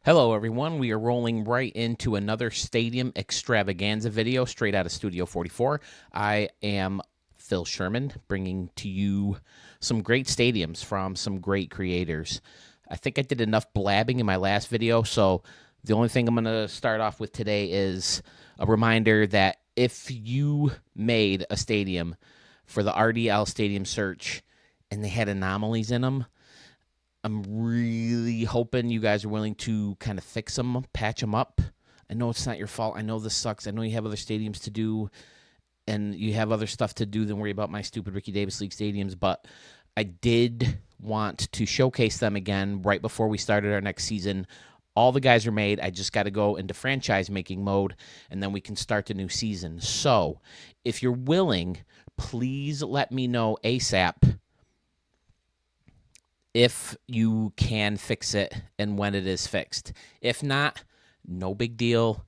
Hello, everyone. We are rolling right into another stadium extravaganza video straight out of Studio 44. I am Phil Sherman, bringing to you some great stadiums from some great creators. I think I did enough blabbing in my last video, so the only thing I'm going to start off with today is a reminder that if you made a stadium for the RDL Stadium Search and they had anomalies in them, I'm really hoping you guys are willing to kind of fix them, patch them up. I know it's not your fault. I know this sucks. I know you have other stadiums to do, and you have other stuff to do than worry about my stupid Ricky Davis League stadiums. But I did want to showcase them again right before we started our next season. All the guys are made. I just got to go into franchise making mode, and then we can start the new season. So if you're willing, please let me know ASAP if you can fix it and when it is fixed. If not, no big deal,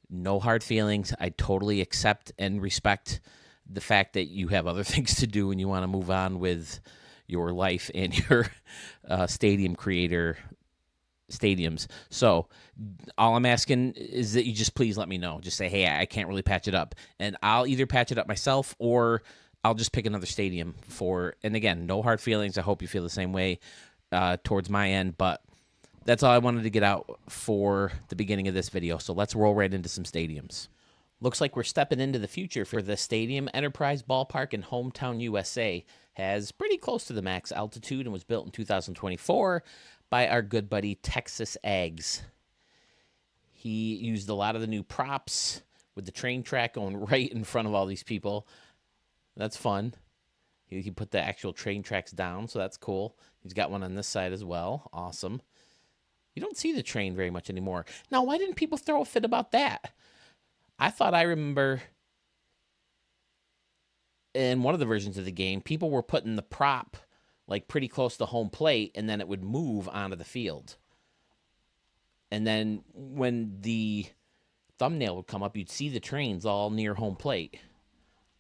no hard feelings. I totally accept and respect the fact that you have other things to do and you want to move on with your life and your stadium creator stadiums. So all I'm asking is that you just please let me know. Just say, hey, I can't really patch it up. And I'll either patch it up myself or I'll just pick another stadium for, and again, no hard feelings. I hope you feel the same way towards my end, but that's all I wanted to get out for the beginning of this video. So let's roll right into some stadiums. Looks like we're stepping into the future for the stadium. Enterprise Ballpark in Hometown, USA has pretty close to the max altitude and was built in 2024 by our good buddy Texas Eggs. He used a lot of the new props with the train track going right in front of all these people. That's fun. He put the actual train tracks down, so that's cool. He's got one on this side as well. Awesome. You don't see the train very much anymore. Now, why didn't people throw a fit about that? I thought I remember in one of the versions of the game, people were putting the prop like pretty close to home plate, and then it would move onto the field. And then when the thumbnail would come up, you'd see the trains all near home plate.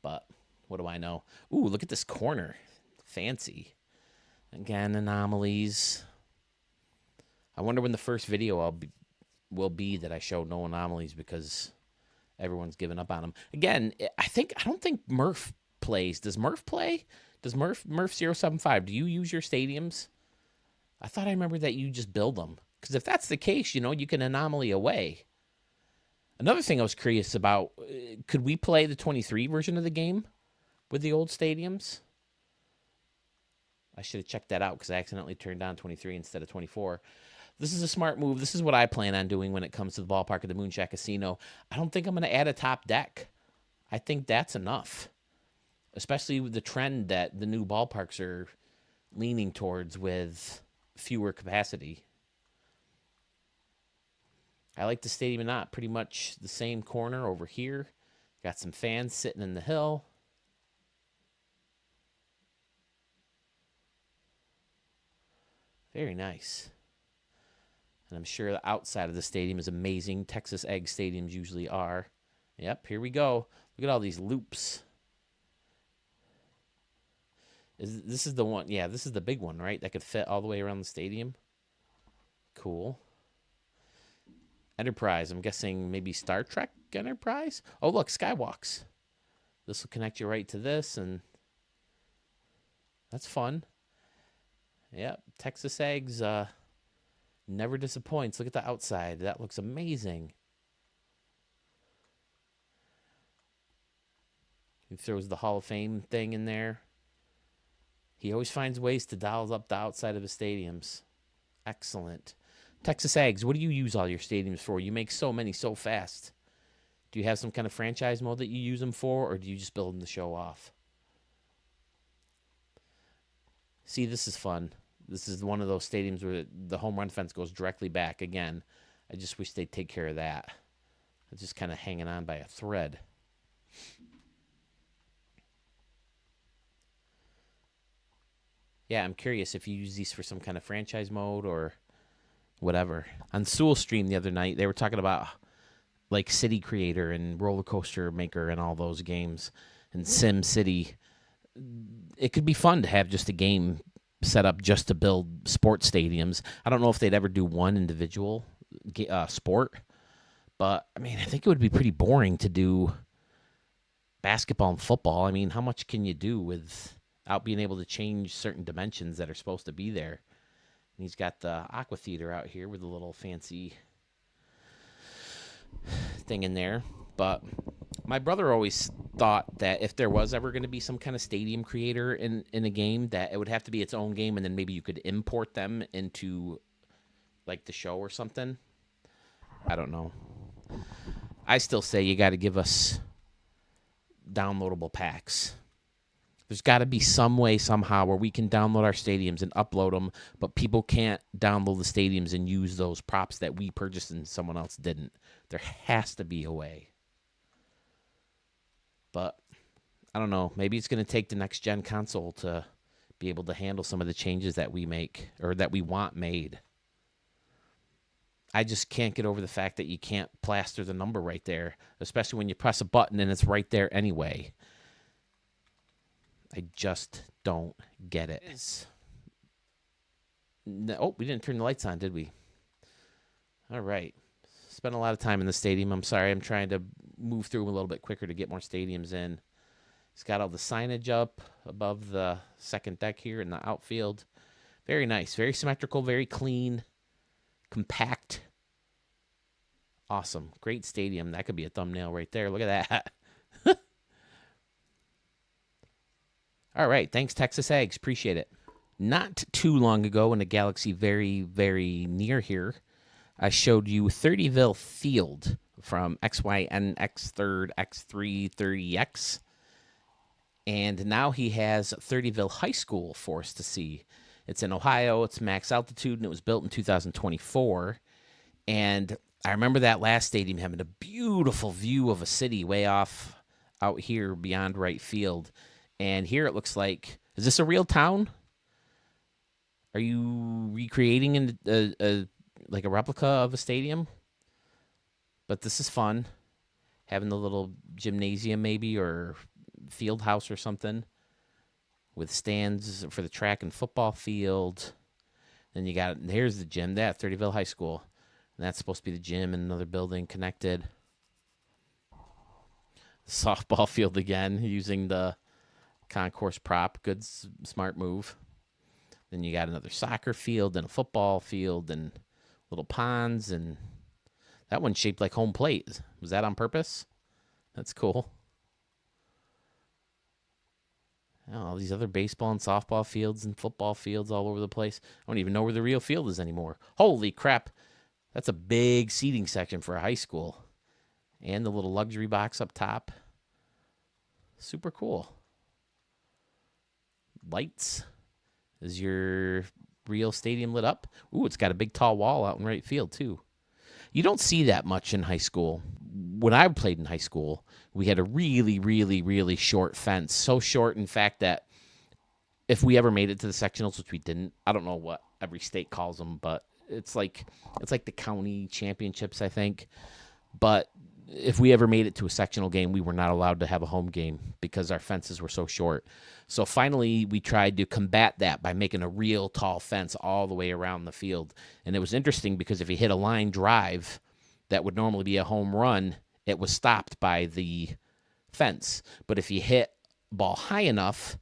But what do I know? Ooh, look at this corner. Fancy. Again, anomalies. I wonder when the first video will be that I show no anomalies because everyone's given up on them. Again, I don't think Murph plays. Does Murph play? Does Murph 075? Do you use your stadiums? I thought I remember that you just build them. Because if that's the case, you can anomaly away. Another thing I was curious about, could we play the 23 version of the game with the old stadiums? I should have checked that out because I accidentally turned on 23 instead of 24. This is a smart move. This is what I plan on doing when it comes to the ballpark at the Moonshack Casino. I don't think I'm going to add a top deck. I think that's enough, especially with the trend that the new ballparks are leaning towards with fewer capacity. I like the stadium not pretty much the same corner over here. Got some fans sitting in the hill. Very nice. And I'm sure the outside of the stadium is amazing. Texas Egg stadiums usually are. Yep, here we go. Look at all these loops. This is the one. Yeah, this is the big one, right? That could fit all the way around the stadium. Cool. Enterprise. I'm guessing maybe Star Trek Enterprise. Oh, look, Skywalks. This will connect you right to this, and that's fun. Yep, Texas Eggs never disappoints. Look at the outside. That looks amazing. He throws the Hall of Fame thing in there. He always finds ways to dial up the outside of his stadiums. Excellent. Texas Eggs, what do you use all your stadiums for? You make so many so fast. Do you have some kind of franchise mode that you use them for, or do you just build them to show off? See, this is fun. This is one of those stadiums where the home run fence goes directly back. Again, I just wish they'd take care of that. It's just kind of hanging on by a thread. Yeah, I'm curious if you use these for some kind of franchise mode or whatever. On Sewell Stream the other night, they were talking about like City Creator and Roller Coaster Maker and all those games and Sim City. It could be fun to have just a game set up just to build sports stadiums. I don't know if they'd ever do one individual sport. But I mean, I think it would be pretty boring to do basketball and football. I mean, how much can you do without being able to change certain dimensions that are supposed to be there? And he's got the aqua theater out here with a little fancy thing in there. But my brother always thought that if there was ever going to be some kind of stadium creator in a game, that it would have to be its own game, and then maybe you could import them into like the show or something. I don't know. I still say you got to give us downloadable packs. There's got to be some way somehow where we can download our stadiums and upload them, but people can't download the stadiums and use those props that we purchased and someone else didn't. There has to be a way. But I don't know. Maybe it's going to take the next gen console to be able to handle some of the changes that we make or that we want made. I just can't get over the fact that you can't plaster the number right there, especially when you press a button and it's right there anyway. I just don't get it. Oh, we didn't turn the lights on, did we? All right. Spent a lot of time in the stadium. I'm sorry. I'm trying to move through them a little bit quicker to get more stadiums in. It's got all the signage up above the second deck here in the outfield. Very nice. Very symmetrical. Very clean. Compact. Awesome. Great stadium. That could be a thumbnail right there. Look at that. All right. Thanks, Texas Eggs. Appreciate it. Not too long ago in a galaxy very, very near here, I showed you 30ville Field from XYN X3rd X3 30X. And now he has 30ville High School for us to see. It's in Ohio. It's max altitude, and it was built in 2024. And I remember that last stadium having a beautiful view of a city way off out here beyond right field. And here it looks like, is this a real town? Are you recreating a replica of a stadium? But this is fun. Having the little gymnasium maybe or field house or something with stands for the track and football field. Then you got, here's the gym, 30ville High School. And that's supposed to be the gym and another building connected. Softball field again, using the concourse prop. Good, smart move. Then you got another soccer field and a football field and little ponds. And that one's shaped like home plate. Was that on purpose? That's cool. All these other baseball and softball fields and football fields all over the place. I don't even know where the real field is anymore. Holy crap. That's a big seating section for a high school. And the little luxury box up top. Super cool. Lights. Is your real stadium lit up? Ooh, it's got a big tall wall out in right field, too. You don't see that much in high school. When I played in high school, we had a really, really, really short fence. So short, in fact, that if we ever made it to the sectionals, which we didn't, I don't know what every state calls them, but it's like the county championships, I think. But if we ever made it to a sectional game, we were not allowed to have a home game because our fences were so short. So finally, we tried to combat that by making a real tall fence all the way around the field. And it was interesting because if you hit a line drive that would normally be a home run, it was stopped by the fence. But if you hit ball high enough,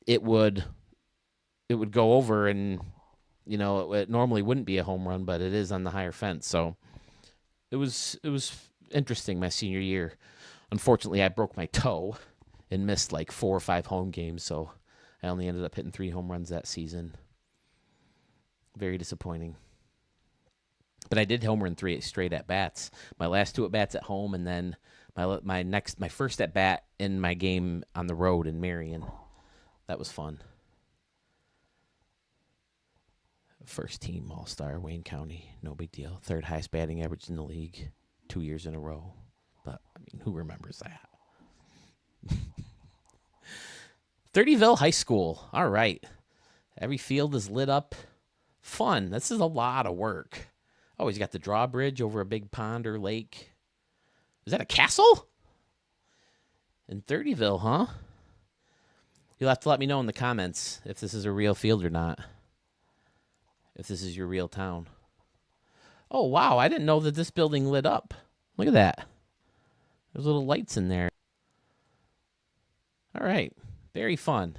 it would go over, and it normally wouldn't be a home run, but it is on the higher fence. So it was interesting my senior year. Unfortunately, I broke my toe and missed like 4 or 5 home games, so I only ended up hitting 3 home runs that season. Very disappointing. But I did homer in 3 straight at bats. My last 2 at bats at home, and then my first at bat in my game on the road in Marion. That was fun. First team All-Star, Wayne County, no big deal. 3rd highest batting average in the league, 2 years in a row. But I mean, who remembers that? 30ville High School. All right. Every field is lit up. Fun. This is a lot of work. Oh, he's got the drawbridge over a big pond or lake. Is that a castle? In 30ville, huh? You'll have to let me know in the comments if this is a real field or not. If this is your real town. Oh, wow. I didn't know that this building lit up. Look at that. There's little lights in there. All right. Very fun.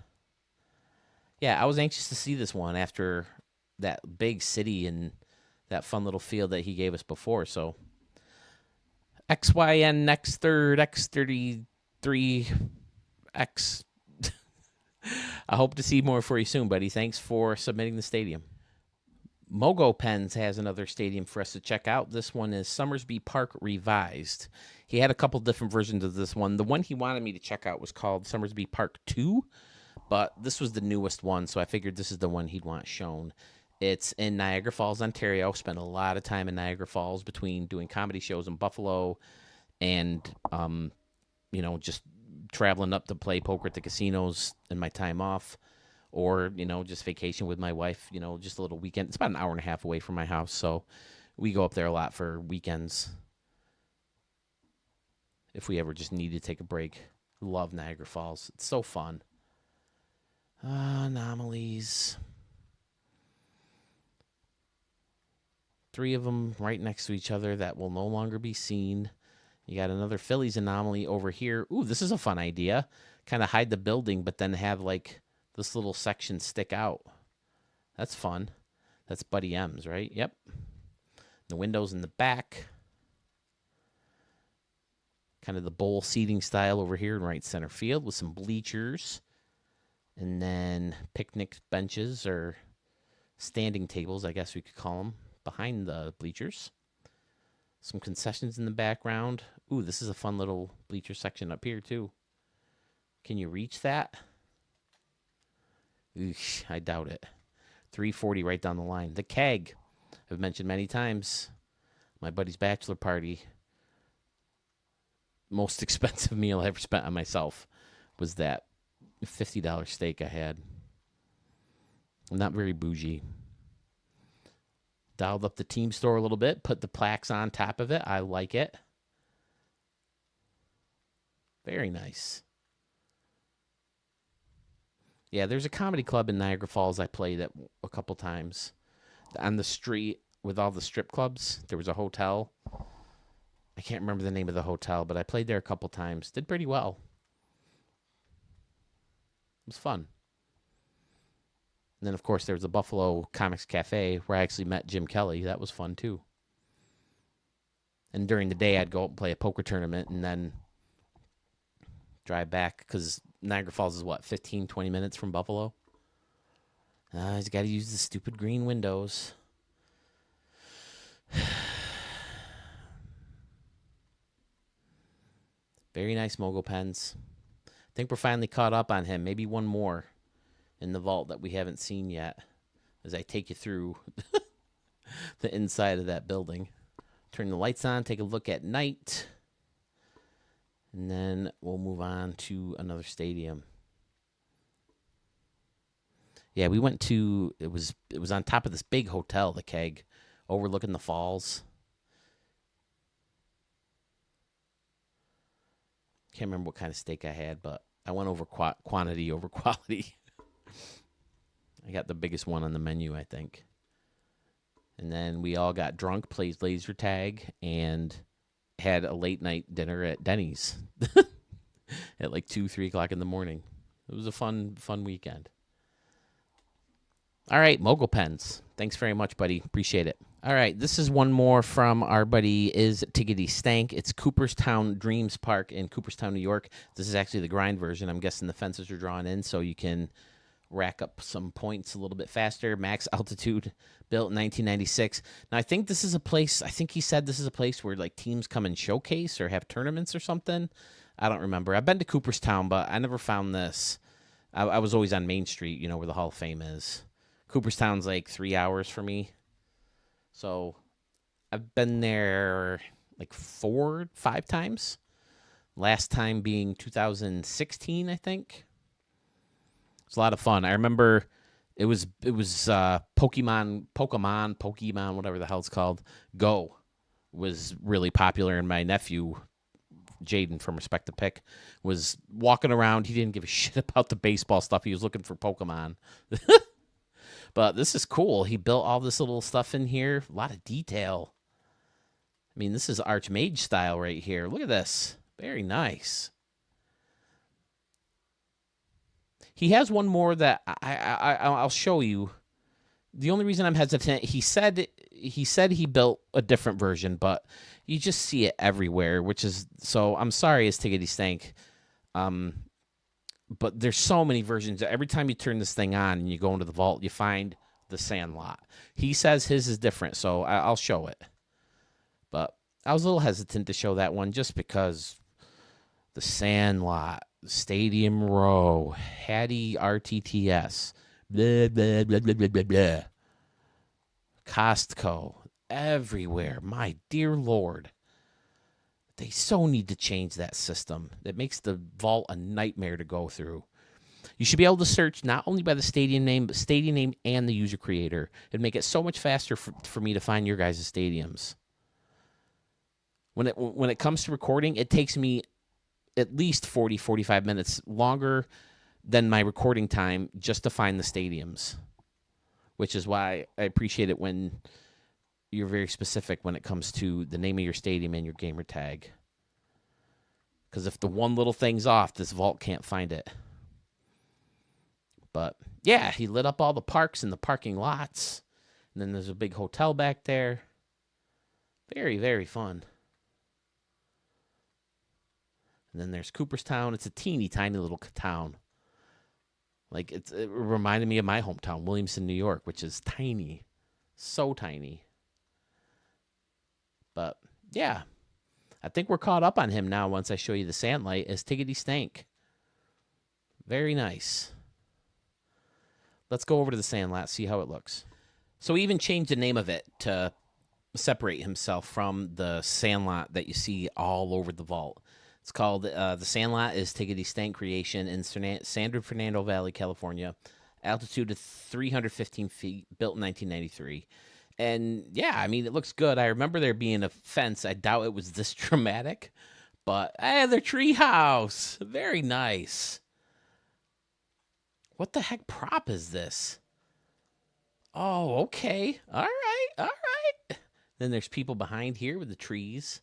Yeah, I was anxious to see this one after that big city and that fun little field that he gave us before. So XYN next third, X33, X. I hope to see more for you soon, buddy. Thanks for submitting the stadium. Mogo Pens has another stadium for us to check out. This one is Summersby Park Revised. He had a couple different versions of this one. The one he wanted me to check out was called Summersby Park 2, but this was the newest one, so I figured this is the one he'd want shown. It's in Niagara Falls, Ontario. Spent a lot of time in Niagara Falls between doing comedy shows in Buffalo and, just traveling up to play poker at the casinos in my time off, or, just vacation with my wife, just a little weekend. It's about an hour and a half away from my house, so we go up there a lot for weekends if we ever just need to take a break. Love Niagara Falls. It's so fun. Anomalies. 3 of them right next to each other that will no longer be seen. You got another Phillies anomaly over here. Ooh, this is a fun idea. Kind of hide the building, but then have like this little section stick out. That's fun. That's Buddy M's, right? Yep. The windows in the back. Kind of the bowl seating style over here in right center field with some bleachers. And then picnic benches or standing tables, I guess we could call them, behind the bleachers. Some concessions in the background. Ooh, this is a fun little bleacher section up here, too. Can you reach that? Eesh, I doubt it. $3.40 right down the line. The keg, I've mentioned many times. My buddy's bachelor party. Most expensive meal I ever spent on myself was that $50 steak I had. I'm not very bougie. Dialed up the team store a little bit, put the plaques on top of it. I like it. Very nice. Yeah, there's a comedy club in Niagara Falls I played at a couple times. On the street with all the strip clubs, there was a hotel. I can't remember the name of the hotel, but I played there a couple times. Did pretty well. It was fun. And then, of course, there was the Buffalo Comics Cafe where I actually met Jim Kelly. That was fun, too. And during the day, I'd go out and play a poker tournament and then drive back because Niagara Falls is, 15, 20 minutes from Buffalo? He's got to use the stupid green windows. Very nice Mogo Pens. I think we're finally caught up on him. Maybe one more in the vault that we haven't seen yet as I take you through the inside of that building. Turn the lights on, take a look at night, and then we'll move on to another stadium. Yeah, we went to, it was on top of this big hotel, the Keg, overlooking the falls. Can't remember what kind of steak I had, but I went over quantity over quality. I got the biggest one on the menu, I think. And then we all got drunk, played laser tag, and had a late night dinner at Denny's at like 2, 3 o'clock in the morning. It was a fun weekend. All right, Mogul Pens. Thanks very much, buddy. Appreciate it. All right, this is one more from our buddy Is Tiggity Stank. It's Cooperstown Dreams Park in Cooperstown, New York. This is actually the grind version. I'm guessing the fences are drawn in so you can rack up some points a little bit faster. Max altitude, built in 1996. Now, I think this is a place, I think he said this is a place where like teams come and showcase or have tournaments or something. I don't remember. I've been to Cooperstown, but I never found this. I was always on Main Street, you know, where the Hall of Fame is. Cooperstown's like 3 hours for me. So I've been there like 4, 5 times. Last time being 2016, I think. It's a lot of fun. I remember it was Pokemon, whatever the hell it's called, Go was really popular, and my nephew Jaden from Respect the Pick was walking around. He didn't give a shit about the baseball stuff. He was looking for Pokemon. But this is cool. He built all this little stuff in here. A lot of detail. I mean, this is Archmage style right here. Look at this. Very nice. He has one more that I'll show you. The only reason I'm hesitant, he said he built a different version, but you just see it everywhere, which is, so I'm sorry, it's Tiggity Stank. But there's so many versions. Every time you turn this thing on and you go into the vault, you find the Sandlot. He says his is different, so I'll show it. But I was a little hesitant to show that one just because the Sandlot, Stadium Row, Hattie RTTS, blah, blah, blah, blah, blah, blah, blah. Costco, everywhere. My dear Lord. They so need to change that system. That makes the vault a nightmare to go through. You should be able to search not only by the stadium name, but stadium name and the user creator. It'd make it so much faster for me to find your guys' stadiums. When it comes to recording, it takes me at least 40, 45 minutes longer than my recording time just to find the stadiums, which is why I appreciate it when you're very specific when it comes to the name of your stadium and your gamer tag. Because if the one little thing's off, this vault can't find it. But yeah, he lit up all the parks and the parking lots. And then there's a big hotel back there. Very, very fun. And then there's Cooperstown. It's a teeny tiny little town. Like it reminded me of my hometown, Williamson, New York, which is tiny. So tiny. But yeah, I think we're caught up on him now once I show you the Sandlight as Tiggity Stank. Very nice. Let's go over to the Sandlot, see how it looks. So he even changed the name of it to separate himself from the Sandlot that you see all over the vault. It's called the Sandlot is Tiggity Stank creation in San Fernando Valley, California. Altitude of 315 feet, built in 1993. And yeah, I mean, it looks good. I remember there being a fence. I doubt it was this dramatic, but hey, the treehouse. Very nice. What the heck prop is this? Oh, okay. All right. All right. Then there's people behind here with the trees.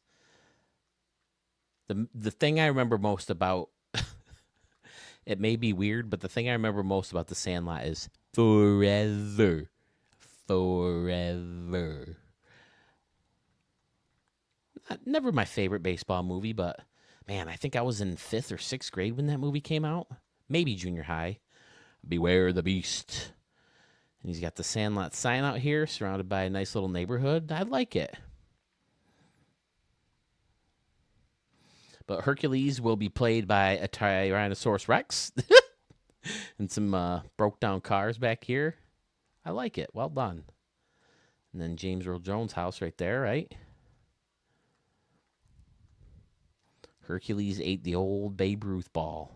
The thing I remember most about, it may be weird, but the thing I remember most about the Sandlot is forever. Forever. Never my favorite baseball movie, but man, I think I was in 5th or 6th grade when that movie came out. Maybe junior high. Beware the Beast. And he's got the Sandlot sign out here, surrounded by a nice little neighborhood. I like it. But Hercules will be played by a Tyrannosaurus Rex. And some broke down cars back here. I like it. Well done. And then James Earl Jones' house right there, right? Hercules ate the old Babe Ruth ball.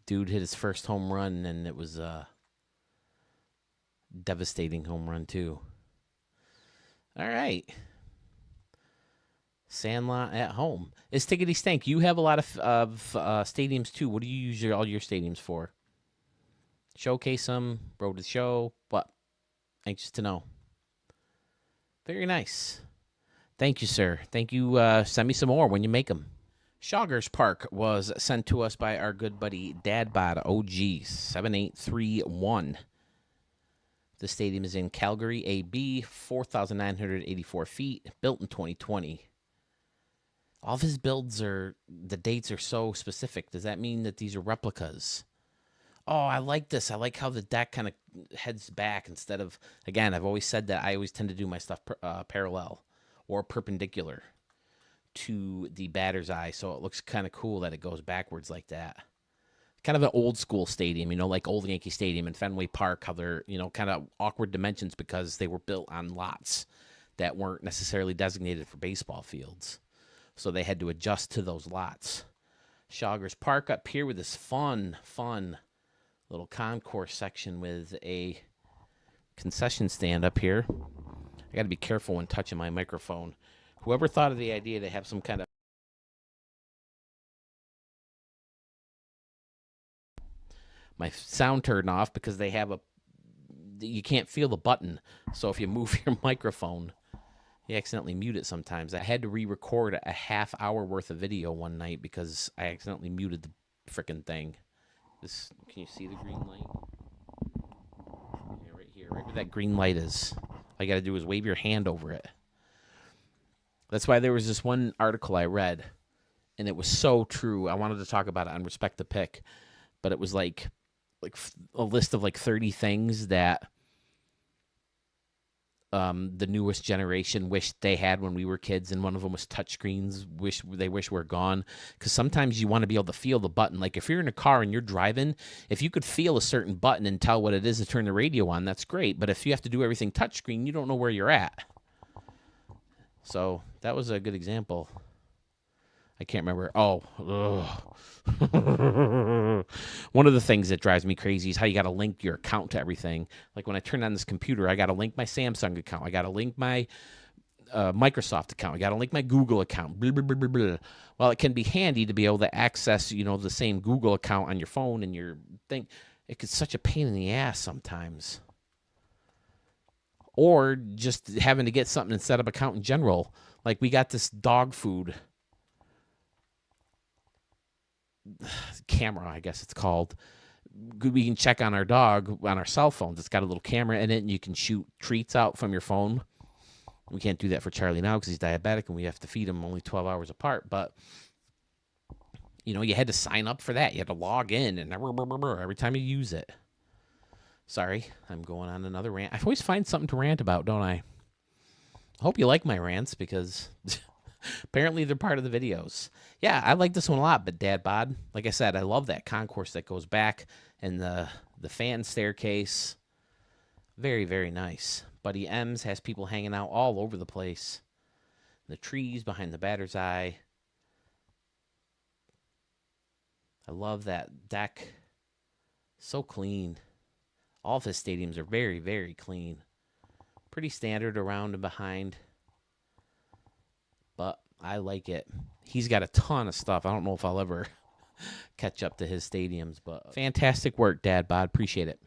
Dude hit his first home run, and it was a devastating home run, too. All right. Sandlot at home. Is Tiggity Stank. You have a lot of stadiums, too. What do you use all your stadiums for? Showcase them, road to the show. What? Anxious to know. Very nice. Thank you, sir. Thank you. Send me some more when you make them. Shoggers Park was sent to us by our good buddy Dadbod OG 7831. The stadium is in Calgary, AB, 4,984 feet, built in 2020. All of his builds the dates are so specific. Does that mean that these are replicas? Oh, I like this. I like how the deck kind of heads back instead of, again, I've always said that I always tend to do my stuff parallel or perpendicular to the batter's eye, so it looks kind of cool that it goes backwards like that. Kind of an old school stadium, like old Yankee Stadium and Fenway Park, how they're, kind of awkward dimensions because they were built on lots that weren't necessarily designated for baseball fields. So they had to adjust to those lots. Shoggers Park up here with this fun little concourse section with a concession stand up here. I got to be careful when touching my microphone. Whoever thought of the idea to have some kind of my sound turned off because they have you can't feel the button. So if you move your microphone, you accidentally mute it sometimes. I had to re-record a half-hour worth of video one night because I accidentally muted the freaking thing. Can you see the green light? Yeah, right here, right where that green light is. All you got to do is wave your hand over it. That's why there was this one article I read, and it was so true. I wanted to talk about it on Respect the Pick, but it was like a list of like 30 things that the newest generation wished they had when we were kids, and one of them was touchscreens. They wish were gone, because sometimes you want to be able to feel the button. Like if you're in a car and you're driving, if you could feel a certain button and tell what it is to turn the radio on, that's great. But if you have to do everything touchscreen, you don't know where you're at. So that was a good example. I can't remember. One of the things that drives me crazy is how you got to link your account to everything. Like when I turn on this computer, I got to link my Samsung account. I got to link my Microsoft account. I got to link my Google account. Blah, blah, blah, blah, blah. Well, it can be handy to be able to access, the same Google account on your phone and your thing. It's such a pain in the ass sometimes. Or just having to get something and set up account in general. Like we got this dog food camera, I guess it's called. We can check on our dog on our cell phones. It's got a little camera in it, and you can shoot treats out from your phone. We can't do that for Charlie now because he's diabetic, and we have to feed him only 12 hours apart. But, you had to sign up for that. You had to log in and every time you use it. Sorry, I'm going on another rant. I always find something to rant about, don't I? I hope you like my rants because apparently they're part of the videos. Yeah, I like this one a lot, but Dad Bod, like I said, I love that concourse that goes back and the fan staircase. Very, very nice. Buddy M's has people hanging out all over the place. The trees behind the batter's eye. I love that deck. So clean. All of his stadiums are very, very clean. Pretty standard around and behind. But I like it. He's got a ton of stuff. I don't know if I'll ever catch up to his stadiums, but fantastic work, Dad Bod. Appreciate it.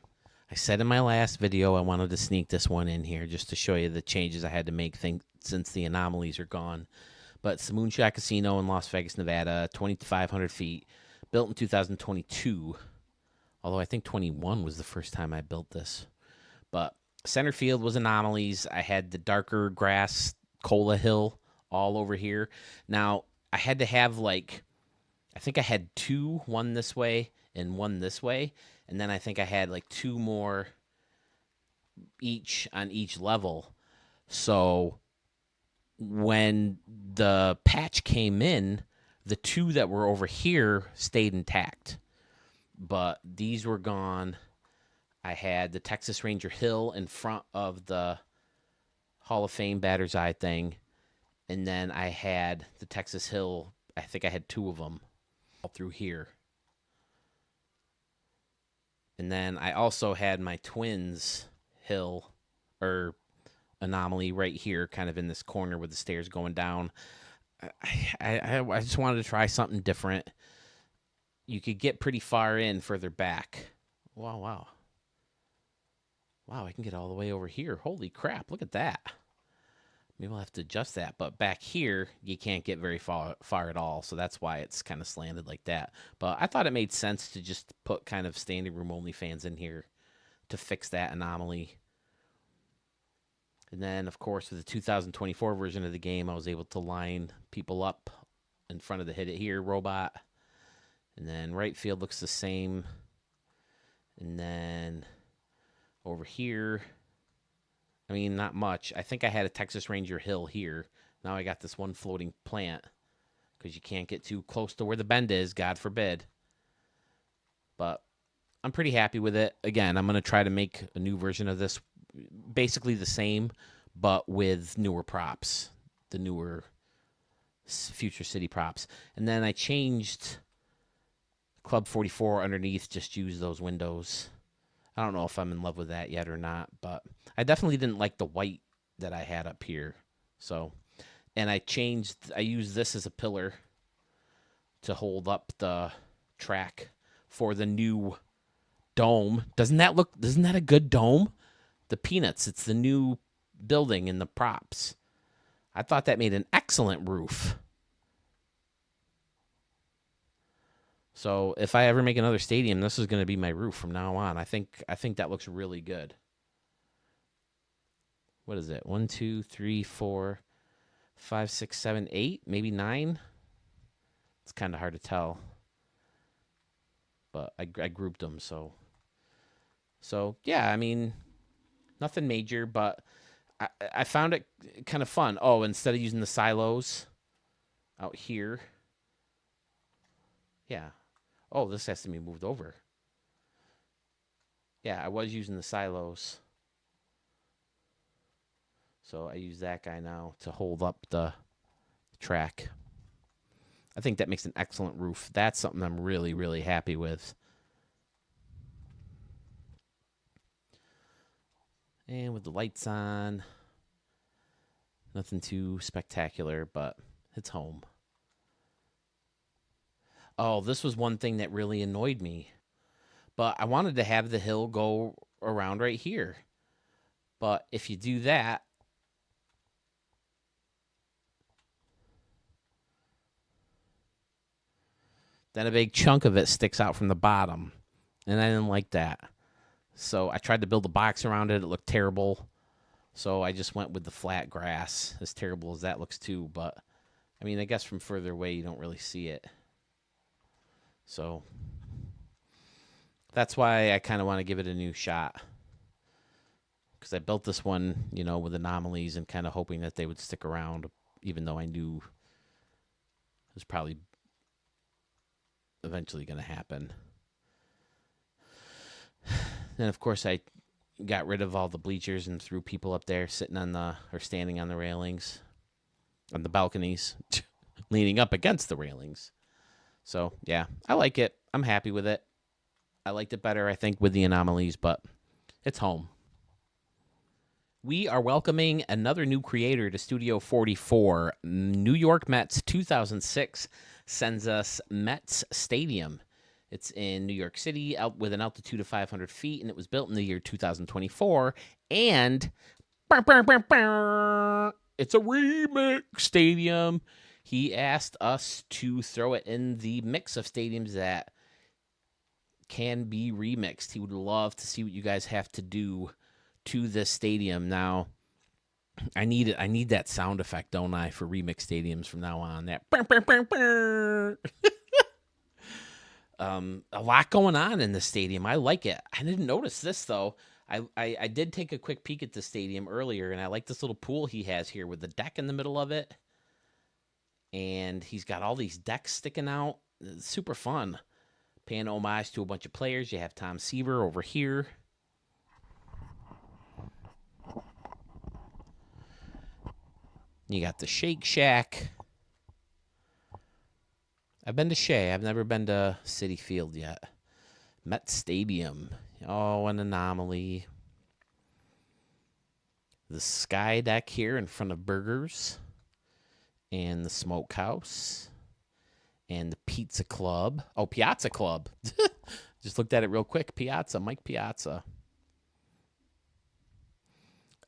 I said in my last video I wanted to sneak this one in here just to show you the changes I had to make since the anomalies are gone. But it's the Moonshot Casino in Las Vegas, Nevada, 2,500 feet, built in 2022. Although I think 21 was the first time I built this. But center field was anomalies. I had the darker grass Cola Hill all over here. Now, I had to have I think I had two, one this way and one this way. And then I think I had two more each on each level. So when the patch came in, the two that were over here stayed intact. But these were gone. I had the Texas Ranger Hill in front of the Hall of Fame batter's eye thing. And then I had the Texas Hill. I think I had two of them all through here. And then I also had my Twins Hill or anomaly right here, kind of in this corner with the stairs going down. I just wanted to try something different. You could get pretty far in further back. Wow, I can get all the way over here. Holy crap, look at that. Maybe I'll have to adjust that. But back here, you can't get very far at all. So that's why it's kind of slanted like that. But I thought it made sense to just put kind of standing room only fans in here to fix that anomaly. And then, of course, with the 2024 version of the game, I was able to line people up in front of the Hit It Here robot. And then right field looks the same. And then over here, I mean, not much. I think I had a Texas Ranger Hill here. Now I got this one floating plant because you can't get too close to where the bend is, God forbid. But I'm pretty happy with it. Again, I'm going to try to make a new version of this, basically the same, but with newer props, the newer Future City props. And then I changed Club 44 underneath, just use those windows. I don't know if I'm in love with that yet or not, but I definitely didn't like the white that I had up here. So, and I used this as a pillar to hold up the track for the new dome. Isn't that a good dome? The Peanuts, it's the new building in the props. I thought that made an excellent roof. So if I ever make another stadium, this is going to be my roof from now on. I think that looks really good. What is it? 1, 2, 3, 4, 5, 6, 7, 8, maybe 9. It's kind of hard to tell, but I grouped them. So yeah, I mean, nothing major, but I found it kind of fun. Oh, instead of using the silos out here, yeah. Oh, this has to be moved over. Yeah, I was using the silos. So I use that guy now to hold up the track. I think that makes an excellent roof. That's something I'm really, really happy with. And with the lights on, nothing too spectacular, but it's home. Oh, this was one thing that really annoyed me. But I wanted to have the hill go around right here. But if you do that, then a big chunk of it sticks out from the bottom. And I didn't like that. So I tried to build a box around it. It looked terrible. So I just went with the flat grass, as terrible as that looks too. But, I mean, I guess from further away you don't really see it. So that's why I kind of want to give it a new shot. Because I built this one, with anomalies and kind of hoping that they would stick around, even though I knew it was probably eventually going to happen. Then, of course, I got rid of all the bleachers and threw people up there sitting or standing on the railings, on the balconies, leaning up against the railings. So, yeah, I like it. I'm happy with it. I liked it better, I think, with the anomalies, but it's home. We are welcoming another new creator to Studio 44. New York Mets 2006 sends us Mets Stadium. It's in New York City out with an altitude of 500 feet, and it was built in the year 2024. And it's a remix stadium. He asked us to throw it in the mix of stadiums that can be remixed. He would love to see what you guys have to do to this stadium. Now, I need that sound effect, don't I, for remix stadiums from now on. That a lot going on in the stadium. I like it. I didn't notice this though. I did take a quick peek at the stadium earlier, and I like this little pool he has here with the deck in the middle of it. And he's got all these decks sticking out. It's super fun. Paying homage to a bunch of players. You have Tom Seaver over here. You got the Shake Shack. I've been to Shea. I've never been to Citi Field yet. Met Stadium. Oh, an anomaly. The Sky Deck here in front of Burgers. And the Smokehouse. And the Pizza Club. Oh, Piazza Club. Just looked at it real quick. Piazza, Mike Piazza.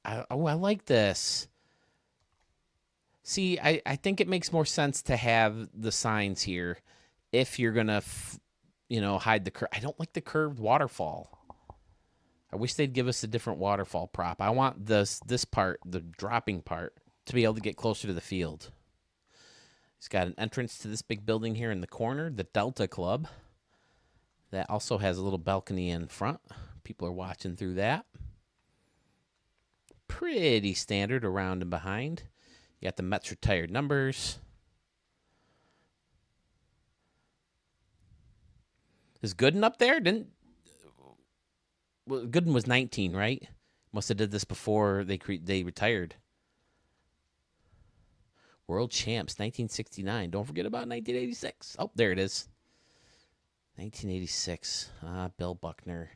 I like this. See, I think it makes more sense to have the signs here if you're going to, hide the curve. I don't like the curved waterfall. I wish they'd give us a different waterfall prop. I want this part, the dropping part, to be able to get closer to the field. It's got an entrance to this big building here in the corner, the Delta Club. That also has a little balcony in front. People are watching through that. Pretty standard around and behind. You got the Mets retired numbers. Is Gooden up there? Gooden was 19, right? Must have did this before they retired. World champs, 1969. Don't forget about 1986. Oh, there it is. 1986. Bill Buckner.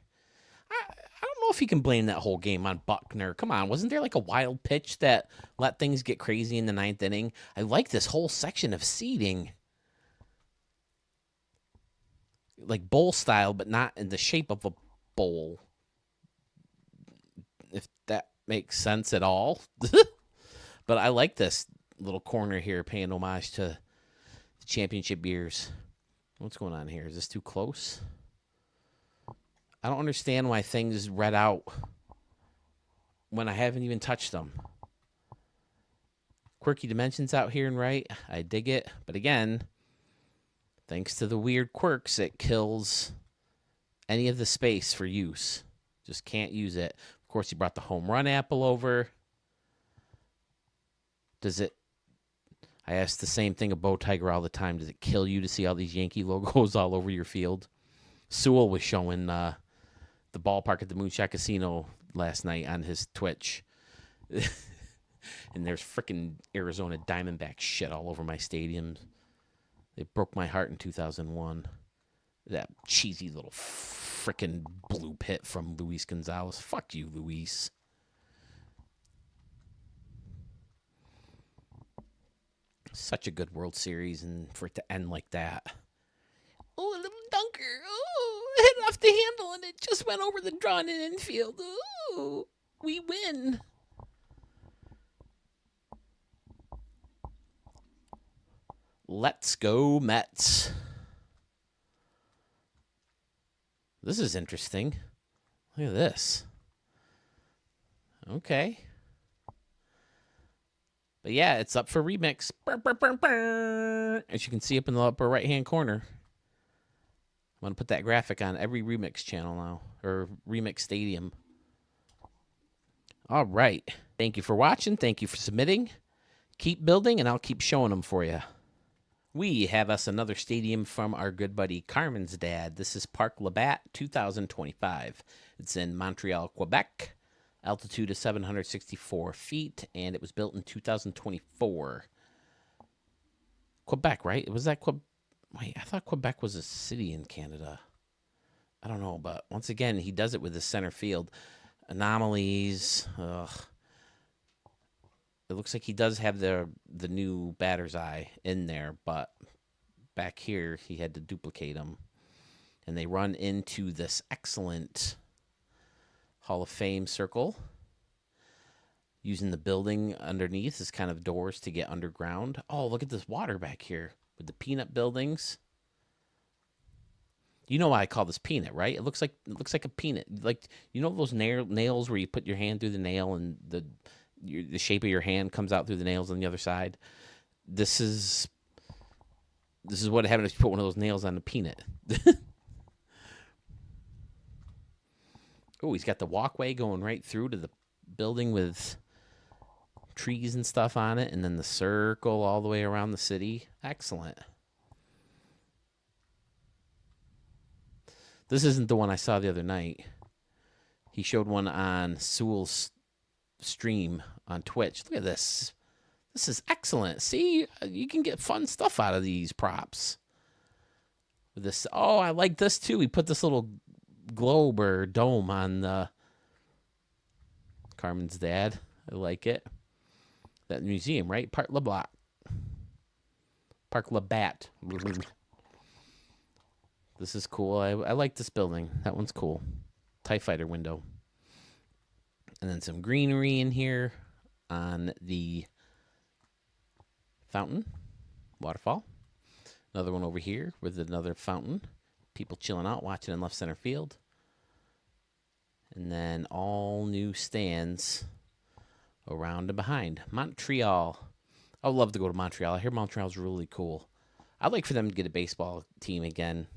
I don't know if you can blame that whole game on Buckner. Come on, wasn't there like a wild pitch that let things get crazy in the ninth inning? I like this whole section of seating. Like bowl style, but not in the shape of a bowl, if that makes sense at all. But I like this little corner here, paying homage to the championship beers. What's going on here? Is this too close? I don't understand why things red out when I haven't even touched them. Quirky dimensions out here and right. I dig it. But again, thanks to the weird quirks, it kills any of the space for use. Just can't use it. Of course, he brought the home run apple over. Does it... I ask the same thing of Bow Tiger all the time. Does it kill you to see all these Yankee logos all over your field? Sewell was showing the ballpark at the Moonshot Casino last night on his Twitch. And there's freaking Arizona Diamondback shit all over my stadium. They broke my heart in 2001. That cheesy little freaking blue pit from Luis Gonzalez. Fuck you, Luis. Such a good World Series, and for it to end like that. Oh, a little dunker. Oh, hit off the handle, and it just went over the drawn in infield. Oh, we win. Let's go, Mets. This is interesting. Look at this. Okay. But yeah, it's up for remix. Burr, burr, burr, burr. As you can see up in the upper right-hand corner. I'm going to put that graphic on every remix channel now. Or remix stadium. All right. Thank you for watching. Thank you for submitting. Keep building, and I'll keep showing them for you. We have us another stadium from our good buddy Carmen's dad. This is Parc Labatt 2025. It's in Montreal, Quebec. Altitude is 764 feet, and it was built in 2024. Quebec, right? Was that Quebec? Wait, I thought Quebec was a city in Canada. I don't know, but once again, he does it with his center field. Anomalies. Ugh. It looks like he does have the new batter's eye in there, but back here he had to duplicate them. And they run into this excellent Hall of Fame circle, using the building underneath as kind of doors to get underground. Oh, look at this water back here with the peanut buildings. You know why I call this peanut, right? It looks like a peanut. Like, you know those nails where you put your hand through the nail and the shape of your hand comes out through the nails on the other side. This is what happened if you put one of those nails on a peanut. Oh, he's got the walkway going right through to the building with trees and stuff on it, and then the circle all the way around the city. Excellent. This isn't the one I saw the other night. He showed one on Sewell's stream on Twitch. Look at this. This is excellent. See, you can get fun stuff out of these props. With this, oh, I like this too. We put this little globe or dome on the Carmen's dad. I like it. That museum, right? Parc Labatt. Parc Labatt. This is cool. I like this building. That one's cool. TIE Fighter window. And then some greenery in here on the fountain, waterfall. Another one over here with another fountain. People chilling out, watching in left center field. And then all new stands around and behind. Montreal. I would love to go to Montreal. I hear Montreal's really cool. I'd like for them to get a baseball team again.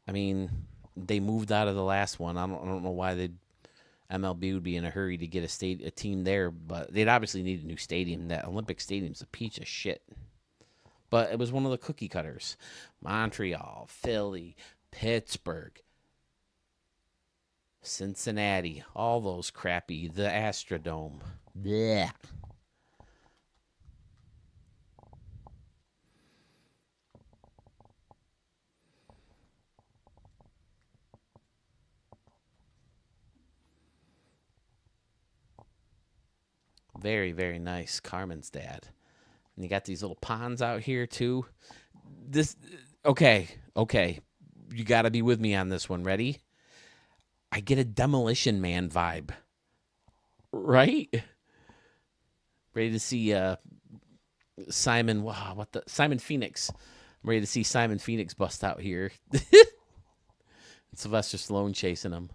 I mean, they moved out of the last one. I don't know why MLB would be in a hurry to get a team there, but they'd obviously need a new stadium. That Olympic Stadium's a piece of shit. But it was one of the cookie cutters. Montreal, Philly, Pittsburgh, Cincinnati, all those crappy, the Astrodome. Blech. Very, very nice. Carmen's dad. And you got these little ponds out here too. Okay. you got to be with me on this one. Ready? I get a Demolition Man vibe. Right? Ready to see Simon, wow, Simon Phoenix. I'm ready to see Simon Phoenix bust out here. Sylvester Stallone chasing him.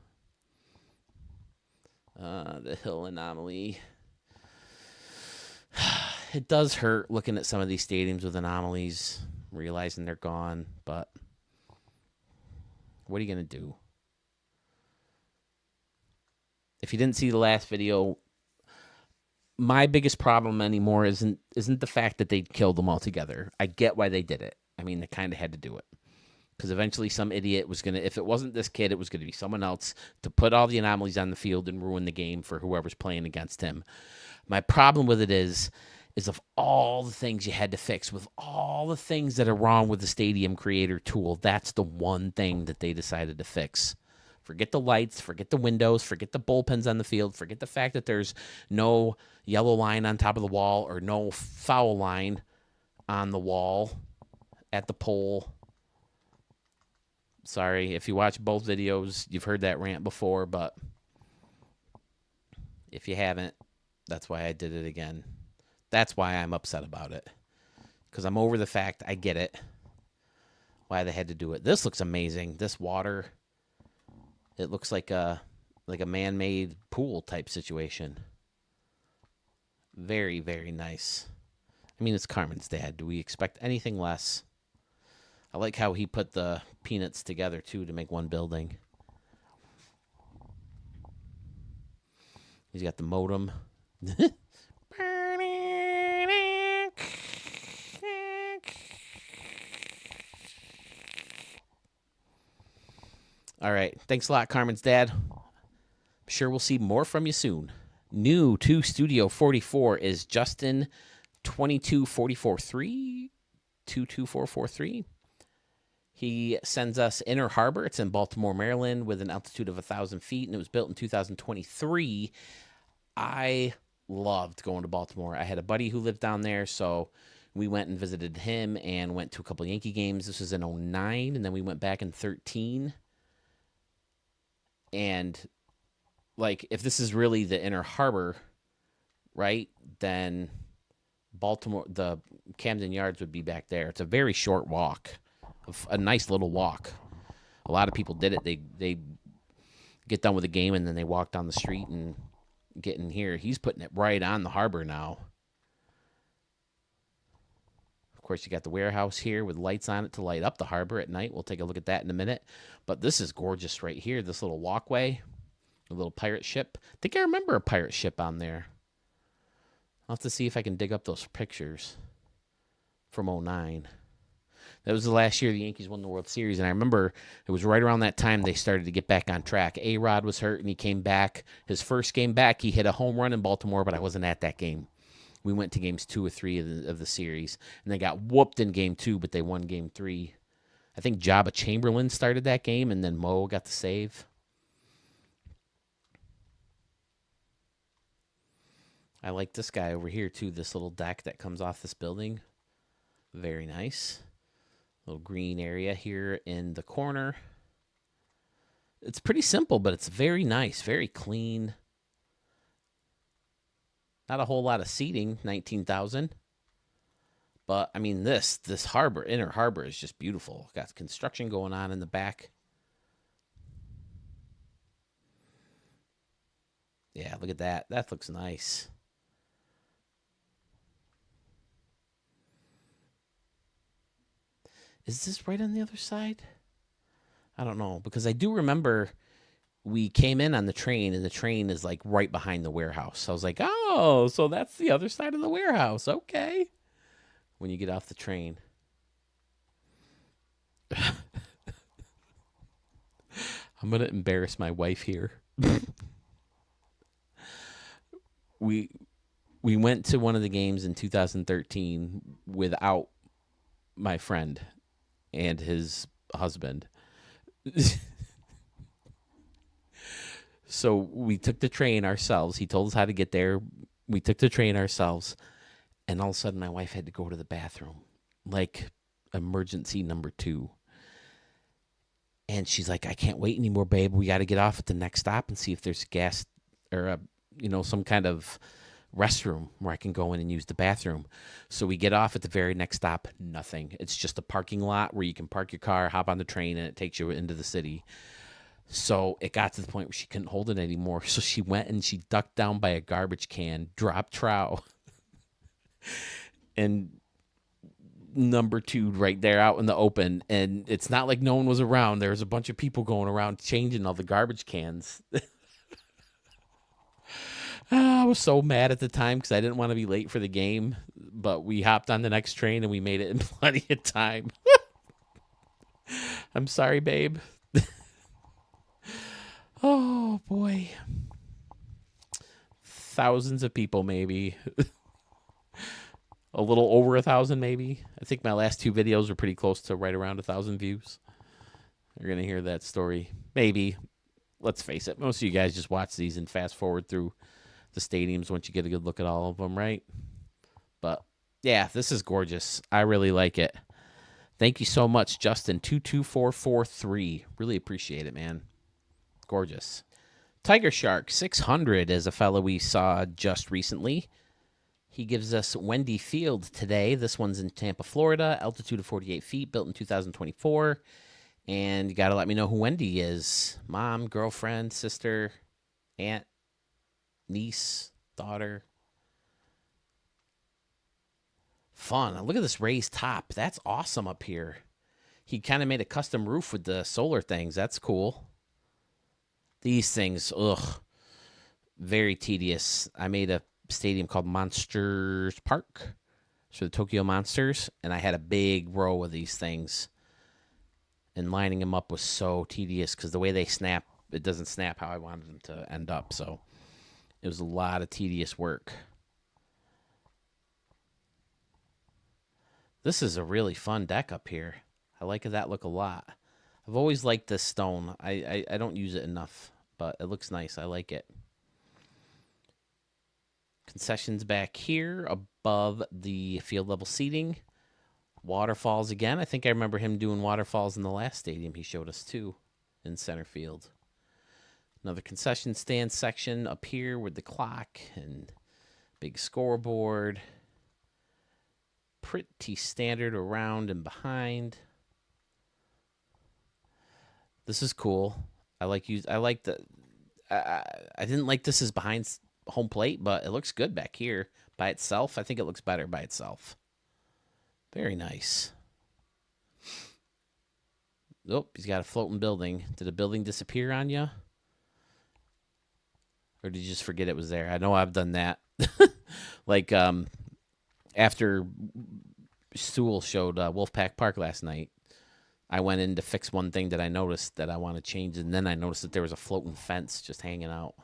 The Hill anomaly. It does hurt looking at some of these stadiums with anomalies, realizing they're gone, but what are you going to do? If you didn't see the last video, my biggest problem anymore isn't the fact that they killed them all together. I get why they did it. I mean, they kind of had to do it. Because eventually some idiot was going to, if it wasn't this kid, it was going to be someone else to put all the anomalies on the field and ruin the game for whoever's playing against him. My problem with it is of all the things you had to fix, with all the things that are wrong with the Stadium Creator tool, that's the one thing that they decided to fix. Forget the lights, forget the windows, forget the bullpens on the field, forget the fact that there's no yellow line on top of the wall or no foul line on the wall at the pole. Sorry, if you watch both videos, you've heard that rant before, but if you haven't, that's why I did it again. That's why I'm upset about it. Because I'm over the fact, I get it, why they had to do it. This looks amazing. This water, it looks like a man-made pool type situation. Very, very nice. I mean, it's Carmen's dad. Do we expect anything less? I like how he put the peanuts together, too, to make one building. He's got the modem. All right. Thanks a lot, Carmen's dad. I'm sure we'll see more from you soon. New to Studio 44 is Justin 22443 22443. He sends us Inner Harbor. It's in Baltimore, Maryland, with an altitude of 1,000 feet, and it was built in 2023. I loved going to Baltimore. I had a buddy who lived down there, so we went and visited him and went to a couple of Yankee games. This was in 2009, and then we went back in 2013. And, like, if this is really the Inner Harbor, right, then Baltimore, the Camden Yards would be back there. It's a very short walk, a nice little walk. A lot of people did it. They get done with the game, and then they walk down the street and get in here. He's putting it right on the harbor now. Of course, you got the warehouse here with lights on it to light up the harbor at night. We'll take a look at that in a minute. But this is gorgeous right here. This little walkway, a little pirate ship. I think I remember a pirate ship on there. I'll have to see if I can dig up those pictures from 2009. That was the last year the Yankees won the World Series, and I remember it was right around that time they started to get back on track. A-Rod was hurt, and he came back. His first game back, he hit a home run in Baltimore, but I wasn't at that game. We went to games 2 or 3 of the series, and they got whooped in game 2, but they won game 3. I think Jabba Chamberlain started that game, and then Mo got the save. I like this guy over here, too, this little deck that comes off this building. Very nice. Little green area here in the corner. It's pretty simple, but it's very nice, very clean. Not a whole lot of seating, 19,000. But, I mean, this harbor, Inner Harbor, is just beautiful. Got construction going on in the back. Yeah, look at that. That looks nice. Is this right on the other side? I don't know, because I do remember we came in on the train, and the train is, like, right behind the warehouse. So I was like, oh, so that's the other side of the warehouse. Okay. When you get off the train. I'm going to embarrass my wife here. We went to one of the games in 2013 without my friend and his husband. So we took the train ourselves. He told us how to get there. We took the train ourselves. And all of a sudden, my wife had to go to the bathroom. Like emergency number 2. And she's like, I can't wait anymore, babe. We got to get off at the next stop and see if there's gas or some kind of restroom where I can go in and use the bathroom. So we get off at the very next stop. Nothing. It's just a parking lot where you can park your car, hop on the train, and it takes you into the city. So it got to the point where she couldn't hold it anymore. So she went and she ducked down by a garbage can, dropped trow, and number two right there out in the open. And it's not like no one was around. There was a bunch of people going around changing all the garbage cans. I was so mad at the time because I didn't want to be late for the game. But we hopped on the next train and we made it in plenty of time. I'm sorry, babe. Oh, boy. Thousands of people, maybe. A little over 1,000, maybe. I think my last two videos were pretty close to right around 1,000 views. You're going to hear that story. Maybe. Let's face it. Most of you guys just watch these and fast forward through the stadiums once you get a good look at all of them, right? But, yeah, this is gorgeous. I really like it. Thank you so much, Justin22443. Really appreciate it, man. Gorgeous. Tiger Shark 600 is a fellow we saw just recently. He gives us Wendy Field today. This one's in Tampa, Florida, altitude of 48 feet, built in 2024. And you got to let me know who Wendy is. Mom, girlfriend, sister, aunt, niece, daughter. Fun. Look at this raised top. That's awesome up here. He kind of made a custom roof with the solar things. That's cool. These things, very tedious. I made a stadium called Monsters Park for the Tokyo Monsters, and I had a big row of these things. And lining them up was so tedious because the way they snap, it doesn't snap how I wanted them to end up. So it was a lot of tedious work. This is a really fun deck up here. I like that look a lot. I've always liked this stone. I don't use it enough, but it looks nice. I like it. Concessions back here above the field level seating. Waterfalls again. I think I remember him doing waterfalls in the last stadium he showed us too in center field. Another concession stand section up here with the clock and big scoreboard. Pretty standard around and behind. This is cool. I like the. I didn't like this as behind home plate, but it looks good back here by itself. I think it looks better by itself. Very nice. Oh, he's got a floating building. Did a building disappear on you? Or did you just forget it was there? I know I've done that. Like after Sewell showed Wolfpack Park last night, I went in to fix one thing that I noticed that I want to change, and then I noticed that there was a floating fence just hanging out.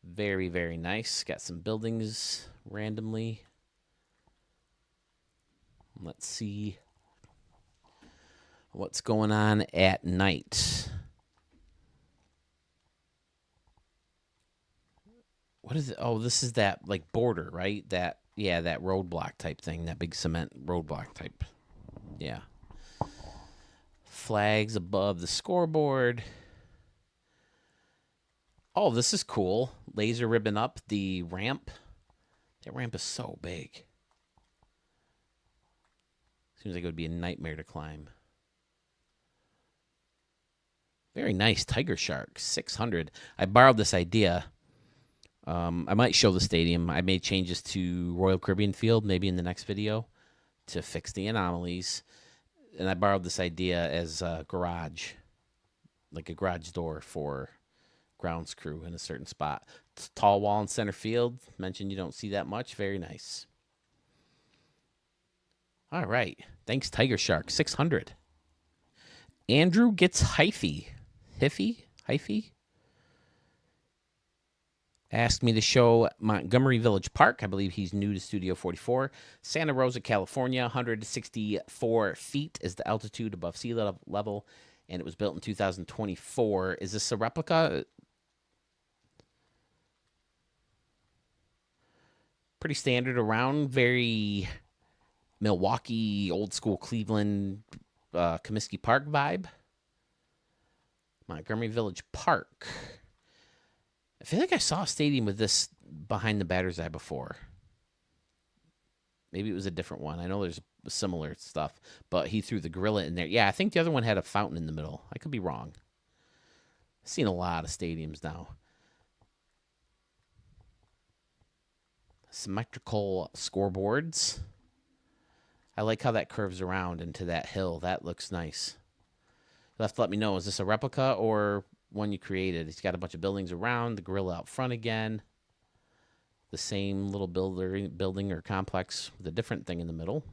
Very, very nice. Got some buildings randomly. Let's see what's going on at night. What is it? Oh, this is that like border, right? That roadblock type thing, that big cement roadblock type. Yeah. Flags above the scoreboard. Oh, this is cool. Laser ribbon up the ramp. That ramp is so big. Seems like it would be a nightmare to climb. Very nice. Tiger Shark 600. I borrowed this idea. I might show the stadium. I made changes to Royal Caribbean Field maybe in the next video to fix the anomalies. And I borrowed this idea as a garage, like a garage door for grounds crew in a certain spot. Tall wall in center field. Mentioned you don't see that much. Very nice. All right. Thanks, Tiger Shark 600. Andrew gets hyphy. Hyphy? Asked me to show Montgomery Village Park. I believe he's new to Studio 44. Santa Rosa, California, 164 feet is the altitude above sea level, and it was built in 2024. Is this a replica? Pretty standard around, very Milwaukee, old school Cleveland, Comiskey Park vibe. Montgomery Village Park. I feel like I saw a stadium with this behind the batter's eye before. Maybe it was a different one. I know there's similar stuff, but he threw the gorilla in there. Yeah, I think the other one had a fountain in the middle. I could be wrong. I've seen a lot of stadiums now. Symmetrical scoreboards. I like how that curves around into that hill. That looks nice. You'll have to let me know, is this a replica or one you created? He's got a bunch of buildings around, the gorilla out front again. The same little building or complex with a different thing in the middle.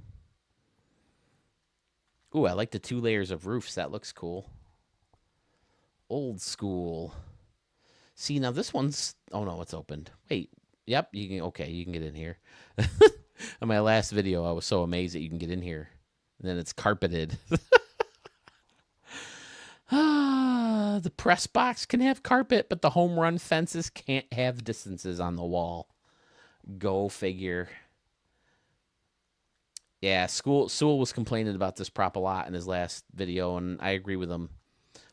Ooh, I like the 2 layers of roofs. That looks cool. Old school. See, now this one's... Oh, no, it's opened. Wait. Yep, you can... Okay, you can get in here. In my last video, I was so amazed that you can get in here. And then it's carpeted. The press box can have carpet, but the home run fences can't have distances on the wall. Go figure. Yeah, Sewell was complaining about this prop a lot in his last video, and I agree with him.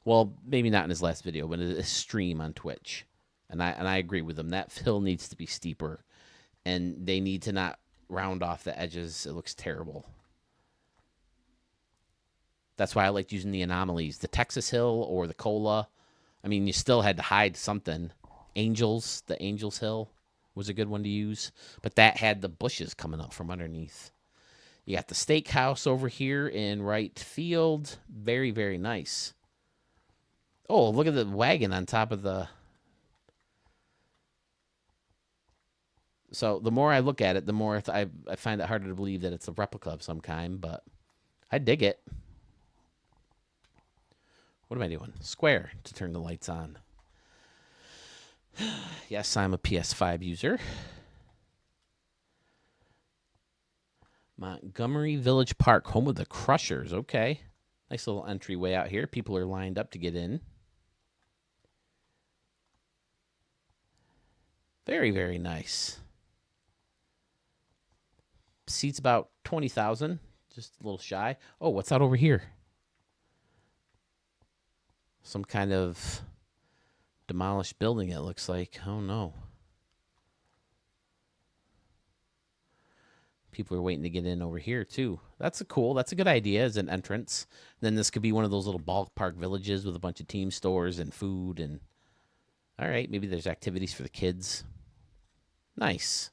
Well, maybe not in his last video, but in his stream on Twitch. And I agree with him. That hill needs to be steeper, and they need to not round off the edges. It looks terrible. That's why I liked using the anomalies. The Texas Hill or the Cola. I mean, you still had to hide something. Angels, the Angels Hill was a good one to use. But that had the bushes coming up from underneath. You got the steakhouse over here in right field. Very, very nice. Oh, look at the wagon on top of the... So the more I look at it, the more I find it harder to believe that it's a replica of some kind. But I dig it. What am I doing? Square to turn the lights on. Yes, I'm a PS5 user. Montgomery Village Park, home of the Crushers. Okay. Nice little entryway out here. People are lined up to get in. Very, very nice. Seats about 20,000. Just a little shy. Oh, what's out over here? Some kind of demolished building, it looks like. Oh, no. People are waiting to get in over here, too. That's a good idea as an entrance. Then this could be one of those little ballpark villages with a bunch of team stores and food. And all right, maybe there's activities for the kids. Nice.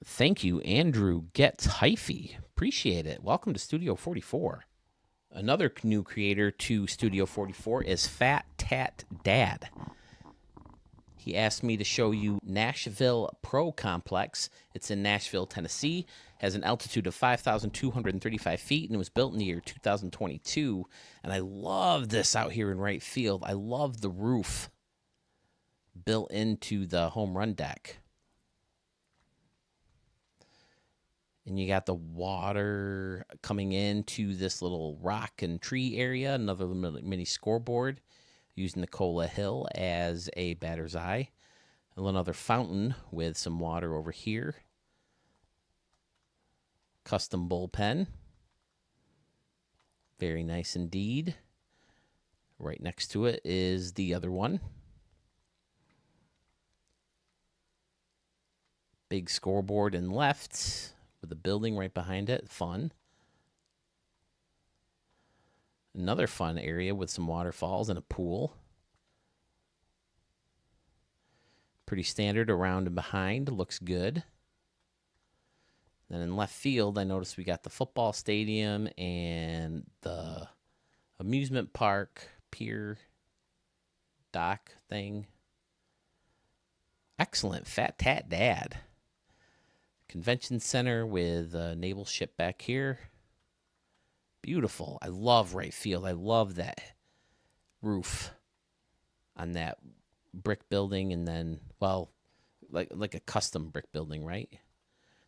Thank you, Andrew Gets Hyphy. Appreciate it. Welcome to Studio 44. Another new creator to Studio 44 is Fat Tat Dad. He asked me to show you Nashville Pro Complex. It's in Nashville, Tennessee. Has an altitude of 5,235 feet and it was built in the year 2022. And I love this out here in right field. I love the roof built into the home run deck. And you got the water coming into this little rock and tree area, another mini scoreboard, using the Cola Hill as a batter's eye. Another fountain with some water over here. Custom bullpen. Very nice indeed. Right next to it is the other one. Big scoreboard in left with a building right behind it. Fun. Another fun area with some waterfalls and a pool. Pretty standard around and behind. Looks good. Then in left field, I noticed we got the football stadium and the amusement park, pier, dock thing. Excellent. Fat Tat Dad. Convention center with a naval ship back here. Beautiful. I love right field. I love that roof on that brick building, and then, well, like a custom brick building, right?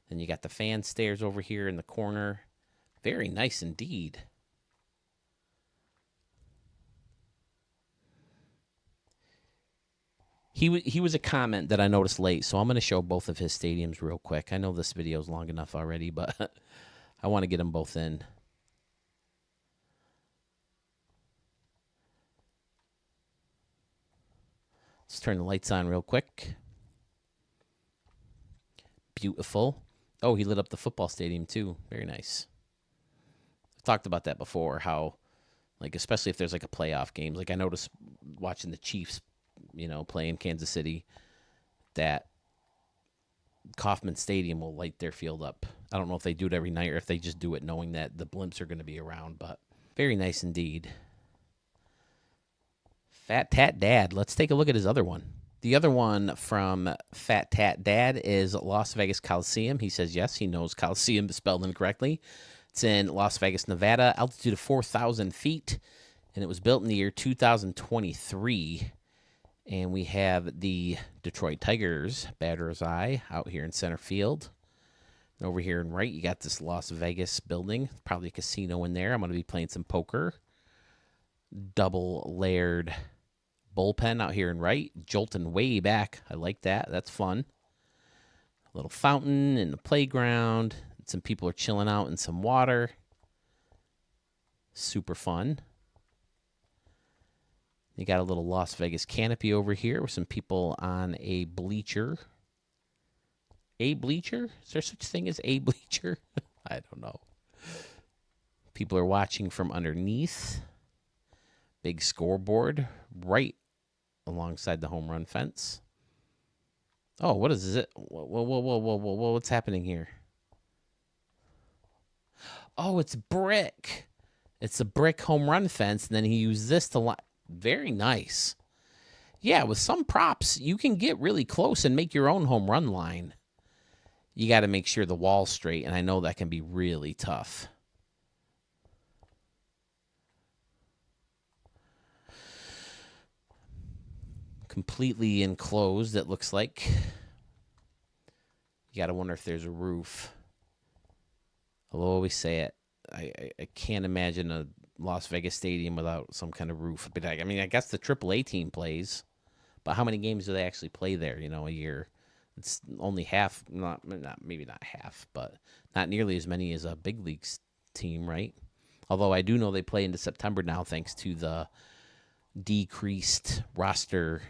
Then you got the fan stairs over here in the corner. Very nice indeed. He was a comment that I noticed late, so I'm going to show both of his stadiums real quick. I know this video is long enough already, but I want to get them both in. Let's turn the lights on real quick. Beautiful. Oh, he lit up the football stadium too. Very nice. I've talked about that before, how, like, especially if there's like a playoff game. Like, I noticed watching the Chiefs, play in Kansas City, that Kauffman Stadium will light their field up. I don't know if they do it every night or if they just do it knowing that the blimps are going to be around, but very nice indeed. Fat Tat Dad. Let's take a look at his other one. The other one from Fat Tat Dad is Las Vegas Coliseum. He says yes, he knows Coliseum is spelled incorrectly. It's in Las Vegas, Nevada, altitude of 4,000 feet, and it was built in the year 2023. And we have the Detroit Tigers, batter's eye, out here in center field. And over here in right, you got this Las Vegas building, probably a casino in there. I'm going to be playing some poker. Double layered bullpen out here in right, jolting way back. I like that. That's fun. A little fountain in the playground. Some people are chilling out in some water. Super fun. You got a little Las Vegas canopy over here with some people on a bleacher. A bleacher? Is there such thing as a bleacher? I don't know. People are watching from underneath. Big scoreboard right alongside the home run fence. Oh, what is it? Whoa, what's happening here? Oh, it's brick. It's a brick home run fence, and then he used this to very nice. Yeah, with some props, you can get really close and make your own home run line. You got to make sure the wall's straight, and I know that can be really tough. Completely enclosed, it looks like. You got to wonder if there's a roof. I'll always say it. I can't imagine a Las Vegas stadium without some kind of roof. But I mean, I guess the AAA team plays, but how many games do they actually play there? A year. It's only half, maybe not half, but not nearly as many as a big leagues team, right? Although I do know they play into September now, thanks to the decreased roster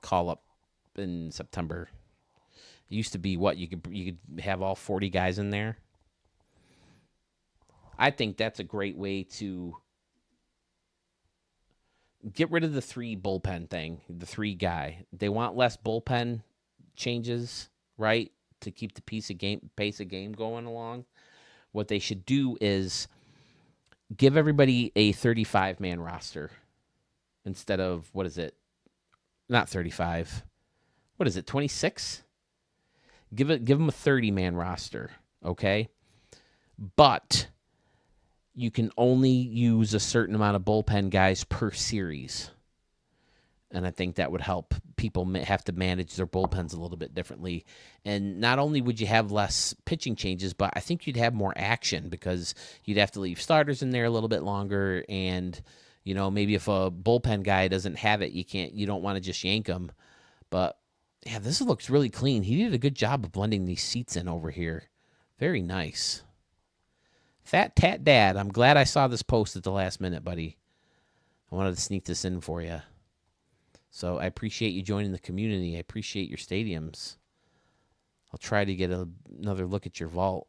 call up in September. It used to be what you could have all 40 guys in there. I think that's a great way to get rid of the 3 bullpen thing, the 3 guy. They want less bullpen changes, right, to keep the pace of game going along. What they should do is give everybody a 35-man roster instead of, what is it? Not 35. What is it, 26? Give them a 30-man roster, okay? But you can only use a certain amount of bullpen guys per series. And I think that would help people have to manage their bullpens a little bit differently. And not only would you have less pitching changes, but I think you'd have more action because you'd have to leave starters in there a little bit longer. And, maybe if a bullpen guy doesn't have it, you don't want to just yank him. But, yeah, this looks really clean. He did a good job of blending these seats in over here. Very nice. Fat Tat Dad, I'm glad I saw this post at the last minute, buddy. I wanted to sneak this in for you. So I appreciate you joining the community. I appreciate your stadiums. I'll try to get another look at your vault.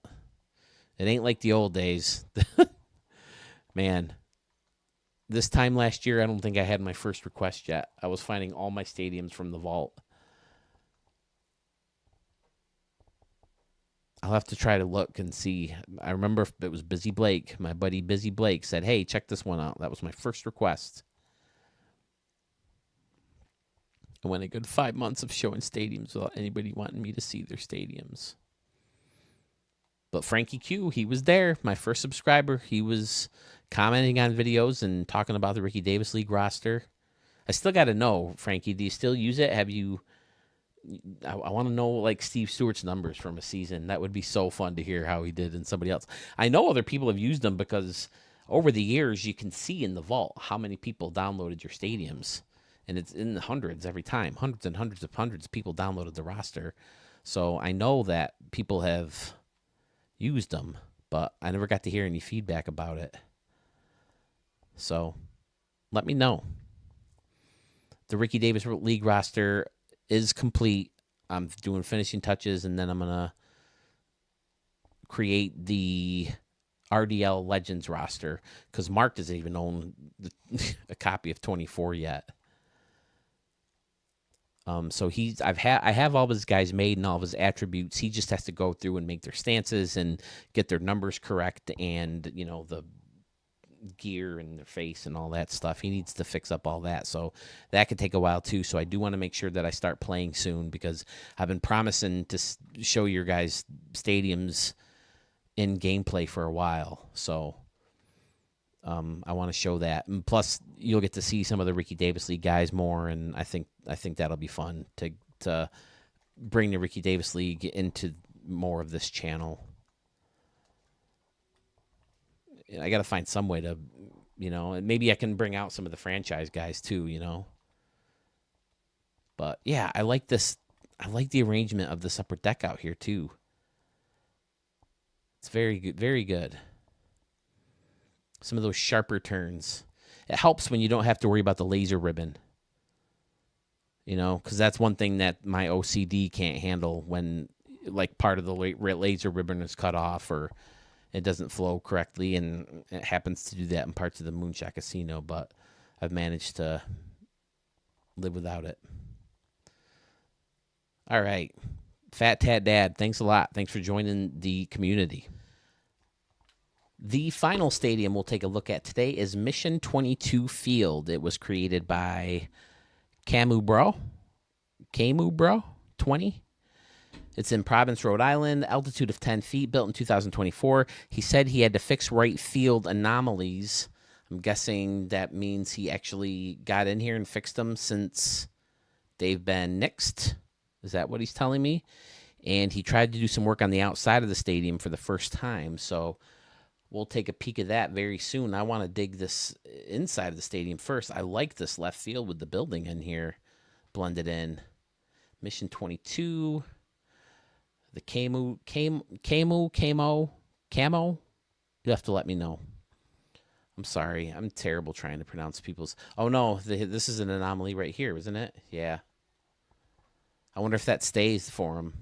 It ain't like the old days. Man, this time last year, I don't think I had my first request yet. I was finding all my stadiums from the vault. I'll have to try to look and see. I remember if it was Busy Blake. My buddy Busy Blake said, hey, check this one out. That was my first request. I went a good 5 months of showing stadiums without anybody wanting me to see their stadiums. But Frankie Q, he was there, my first subscriber. He was commenting on videos and talking about the Ricky Davis League roster. I still got to know, Frankie, do you still use it? I want to know, like, Steve Stewart's numbers from a season. That would be so fun to hear how he did in somebody else. I know other people have used them because over the years you can see in the vault how many people downloaded your stadiums. And it's in the hundreds every time. Hundreds and hundreds of people downloaded the roster. So I know that people have used them, but I never got to hear any feedback about it. So let me know. The Ricky Davis League roster is complete. I'm doing finishing touches, and then I'm going to create the RDL Legends roster because Mark doesn't even own a copy of 24 yet. So I have all of his guys made and all of his attributes. He just has to go through and make their stances and get their numbers correct, and the gear and their face and all that stuff. He needs to fix up all that, so that could take a while too. So I do want to make sure that I start playing soon because I've been promising to show your guys stadiums in gameplay for a while. So I want to show that, and plus you'll get to see some of the Ricky Davis League guys more, and I think that'll be fun to bring the Ricky Davis League into more of this channel. I got to find some way to, and maybe I can bring out some of the franchise guys too, But yeah, I like this. I like the arrangement of this upper deck out here too. It's very good, very good. Some of those sharper turns. It helps when you don't have to worry about the laser ribbon. Because that's one thing that my OCD can't handle when, like, part of the laser ribbon is cut off or it doesn't flow correctly, and it happens to do that in parts of the Moonshot Casino, but I've managed to live without it. All right. Fat Tat Dad, thanks a lot. Thanks for joining the community. The final stadium we'll take a look at today is Mission 22 Field. It was created by Camu Bro 20. It's in Providence, Rhode Island, altitude of 10 feet, built in 2024. He said he had to fix right field anomalies. I'm guessing that means he actually got in here and fixed them since they've been nixed. Is that what he's telling me? And he tried to do some work on the outside of the stadium for the first time, so we'll take a peek at that very soon. I want to dig this inside of the stadium first. I like this left field with the building in here blended in. Mission 22. The camo. You have to let me know. I'm sorry. I'm terrible trying to pronounce people's. Oh, no. This is an anomaly right here, isn't it? Yeah. I wonder if that stays for him.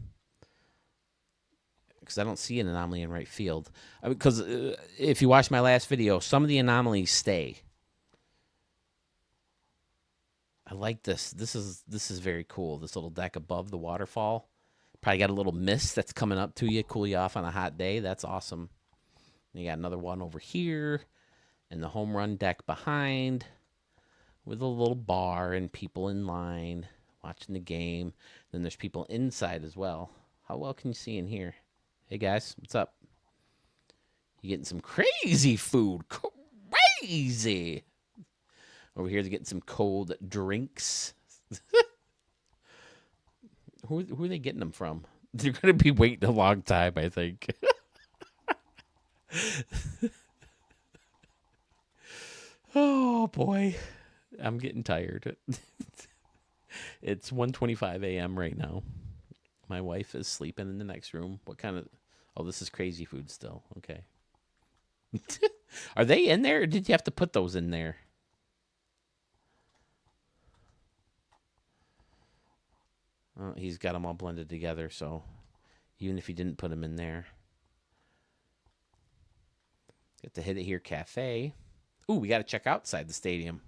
Because I don't see an anomaly in right field. Because if you watch my last video, some of the anomalies stay. I like this. This is very cool. This little deck above the waterfall. Probably got a little mist that's coming up to you, cool you off on a hot day. That's awesome. And you got another one over here, and the home run deck behind, with a little bar and people in line watching the game. Then there's people inside as well. How well can you see in here? Hey, guys, what's up? You getting some crazy food. Crazy. Over here, they're getting some cold drinks. Who are they getting them from? They're going to be waiting a long time, I think. Oh, boy. I'm getting tired. It's 1:25 a.m. right now. My wife is sleeping in the next room. What kind of... Oh, this is crazy food still. Okay. Are they in there, or did you have to put those in there? Oh, he's got them all blended together, so even if he didn't put them in there. Get to Hit It Here Cafe. Ooh, we got to check outside the stadium.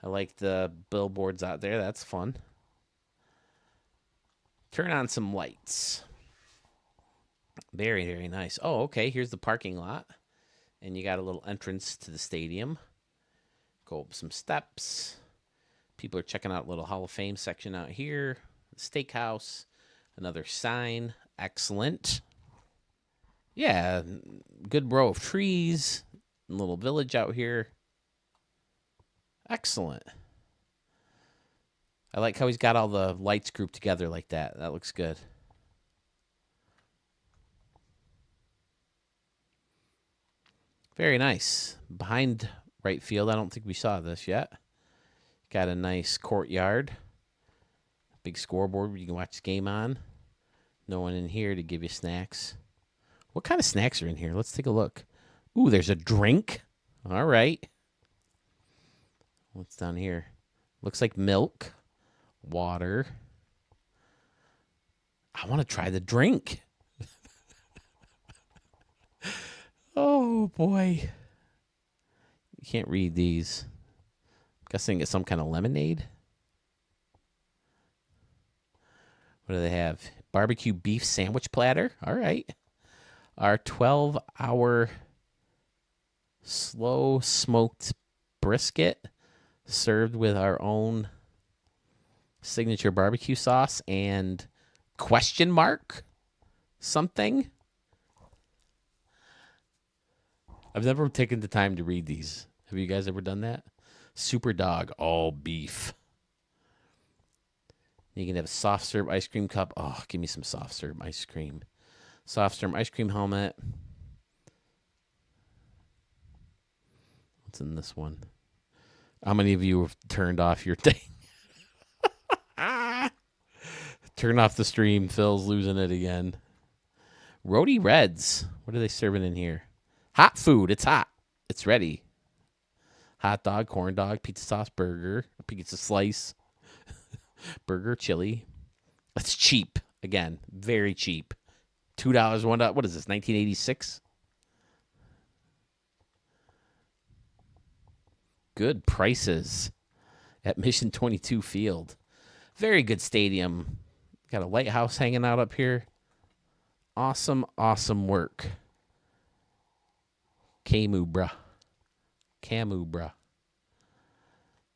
I like the billboards out there. That's fun. Turn on some lights. Very, very nice. Oh, okay. Here's the parking lot. And you got a little entrance to the stadium. Go up some steps. People are checking out a little Hall of Fame section out here. Steakhouse. Another sign. Excellent. Yeah. Good row of trees. A little village out here. Excellent. I like how he's got all the lights grouped together like that. That looks good. Very nice. Behind right field, I don't think we saw this yet. Got a nice courtyard. Big scoreboard where you can watch the game on. No one in here to give you snacks. What kind of snacks are in here? Let's take a look. Ooh, there's a drink. All right. What's down here? Looks like milk, water. I want to try the drink. Oh, boy. You can't read these. I'm guessing it's some kind of lemonade. What do they have? Barbecue beef sandwich platter. All right. Our 12-hour slow smoked brisket served with our own signature barbecue sauce and question mark something. I've never taken the time to read these. Have you guys ever done that? Super Dog, all beef. You can have a soft serve ice cream cup. Oh, give me some soft serve ice cream. Soft serve ice cream helmet. What's in this one? How many of you have turned off your thing? Turn off the stream. Phil's losing it again. Rhodey Reds. What are they serving in here? Hot food. It's hot. It's ready. Hot dog, corn dog, pizza sauce, burger, pizza slice, burger, chili. That's cheap. Again, very cheap. $2, $1. What is this, 1986? Good prices at Mission 22 Field. Very good stadium. Got a lighthouse hanging out up here. Awesome, awesome work. Camu, bruh.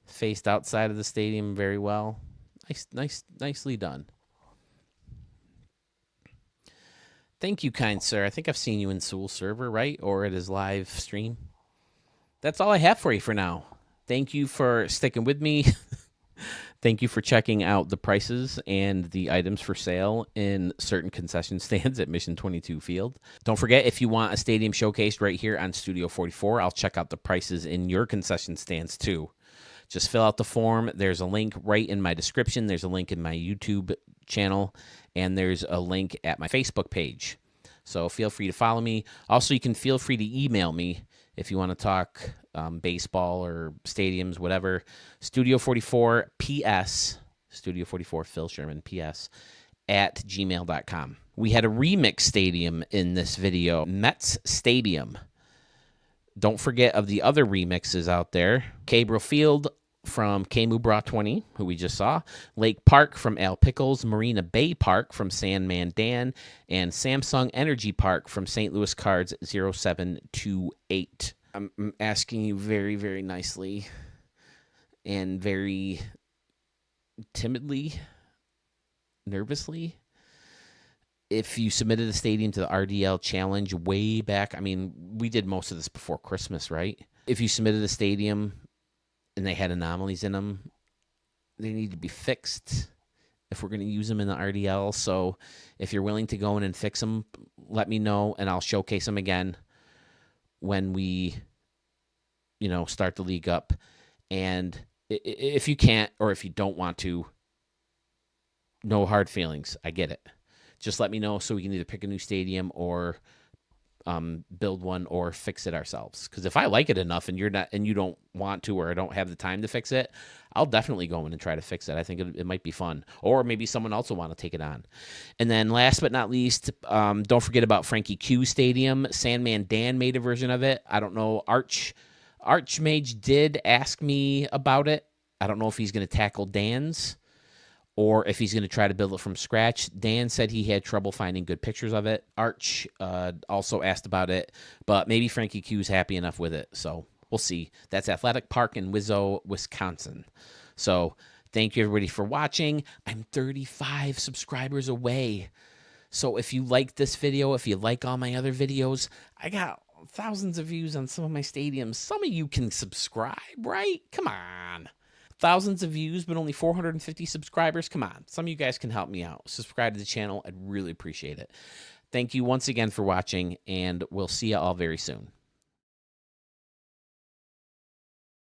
Faced outside of the stadium very well. Nicely done. Thank you, kind sir. I think I've seen you in Soul Server, right? Or at his live stream. That's all I have for you for now. Thank you for sticking with me. Thank you for checking out the prices and the items for sale in certain concession stands at Mission 22 Field. Don't forget, if you want a stadium showcased right here on Studio 44, I'll check out the prices in your concession stands too. Just fill out the form. There's a link right in my description. There's a link in my YouTube channel, and there's a link at my Facebook page. So feel free to follow me. Also, you can feel free to email me if you want to talk baseball or stadiums, whatever. Studio 44 PS, Studio 44 Phil Sherman PS at gmail.com. We had a remix stadium in this video, Mets Stadium. Don't forget of the other remixes out there. Cabral Field from Camu Bra 20, who we just saw. Lake Park from Al Pickles. Marina Bay Park from Sandman Dan. And Samsung Energy Park from St. Louis Cards 0728. I'm asking you very, very nicely and very timidly, nervously, if you submitted a stadium to the RDL challenge way back. I mean, we did most of this before Christmas, right? If you submitted a stadium and they had anomalies in them, they need to be fixed if we're going to use them in the RDL. So if you're willing to go in and fix them, let me know, and I'll showcase them again when we, start the league up. And if you can't, or if you don't want to, no hard feelings. I get it. Just let me know so we can either pick a new stadium or build one or fix it ourselves. Because if I like it enough and you don't want to, or I don't have the time to fix it, I'll definitely go in and try to fix it. I think it might be fun. Or maybe someone else will want to take it on. And then last but not least, don't forget about Frankie Q Stadium. Sandman Dan made a version of it. I don't know. Archmage did ask me about it. I don't know if he's going to tackle Dan's or if he's going to try to build it from scratch. Dan said he had trouble finding good pictures of it. Arch also asked about it, but maybe Frankie Q's happy enough with it, so we'll see. That's Athletic Park in Wizzo, Wisconsin. So thank you, everybody, for watching. I'm 35 subscribers away. So if you like this video, if you like all my other videos, I got thousands of views on some of my stadiums. Some of you can subscribe, right? Come on. Thousands of views, but only 450 subscribers. Come on. Some of you guys can help me out. Subscribe to the channel. I'd really appreciate it. Thank you once again for watching, and we'll see you all very soon.